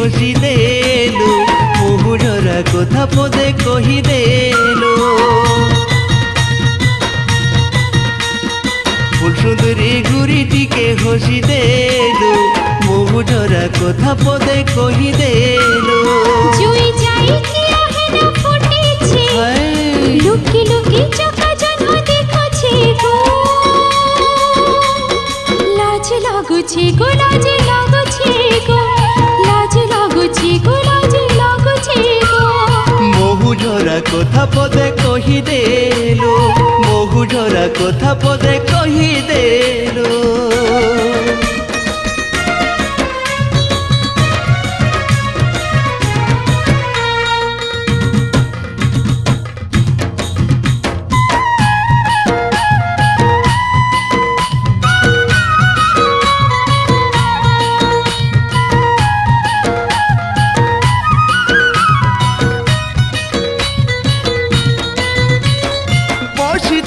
हसी देलु मुहुररा कथा पदे कही देलु फुल सुंदरी घुरी टिके हसी देलु मुहुररा कथा पदे कही देलु जुई जाई कि आहेना फुटेछे लुकी लुकी चका जन्म देखछे गो लाज लागुछे गो लाज लागुछे गो लाज लागुछे गो लाज लागुछे गो मुहुररा कथा पदे कही देलु मुहुररा कथा पदे कही देलु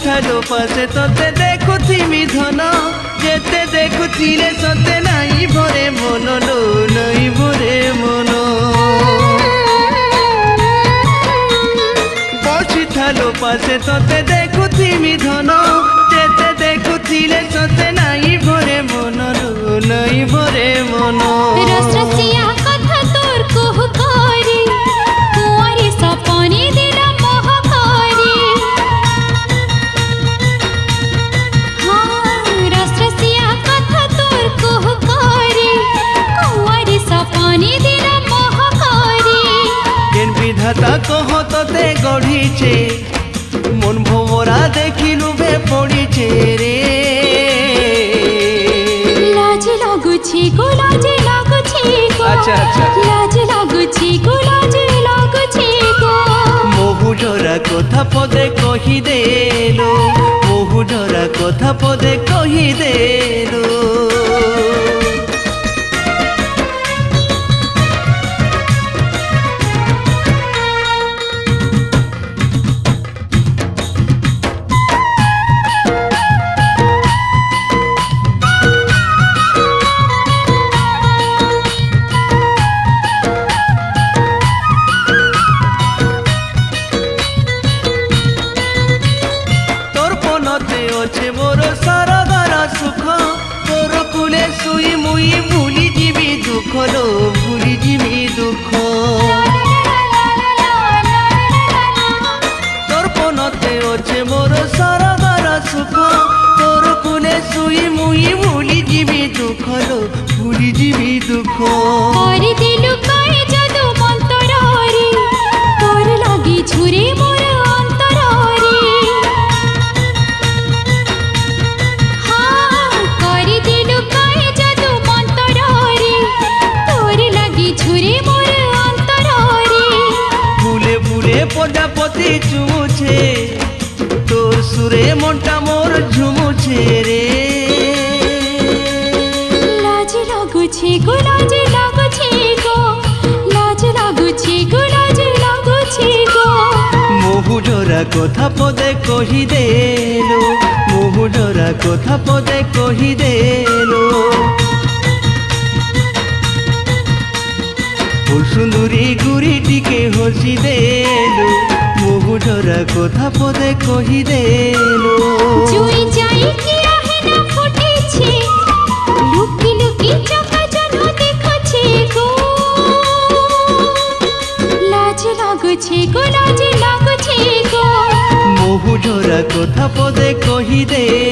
थालो पासे तोते देखुथिमि धन जेते देखुथिले सते नाई भरे मन लो नाई भरे मन बसी थालो पासे तोते देखुथिमि धन जेते देखुथिले सते नाई भरे मन लो नाई भरे मन रसरसिया कथा तोर कोह करे कुंवारी सपने दिला मोह करे रसरसिया कथा तोर कोह करे कुंवारी सपने दिला मोह करे केन विधाता कह तोते गढ़ीचे मन भवरा देखिलु बे पड़ीचे रे लाज लागुछे गो लाज लागुछे गो अच्छा लाज लागुछे गो लाज लागुछे गो मुहुररा कथा पदे कही देलु मुहुररा कथा पदे कही देलु अच्छे मोर सारदारा सुख तोर कुले सुई मुई भूली जीवी दुख लो भूली जीवी दुख तोर पनते अच्छे मोर सारदारा सुख तोर कुले सुई मुई भूली जीवी दुख लो भूली जीवी दुख करे दिलु काए जादू मंतरारे तोर लागी झुरे मोर अंतरारे करे दिलु काए जादू मंतरारे तोर लागी झुरे मोर अंतरारे फूले फूले प्रजापति चुमुछे तोर सुरे मोटा मोर झुमुछे रे लाज लागुछे गो लाज लागुछे गो लाज लागुछे गो लाज लागुछे गो मुहुररा कथा पदे कही देलु मुहुररा कथा पदे कही देलु फुल सुंदरी गुरी टिके हसी देलु मुहुररा कथा पदे कही देलु जुई जाई कि आहेना फुटेछे लुकी लुकी चका जन्म देखछे गो लाज लागुछे गो लाज लागुछे गो मुहुररा कथा पदे कही देलु।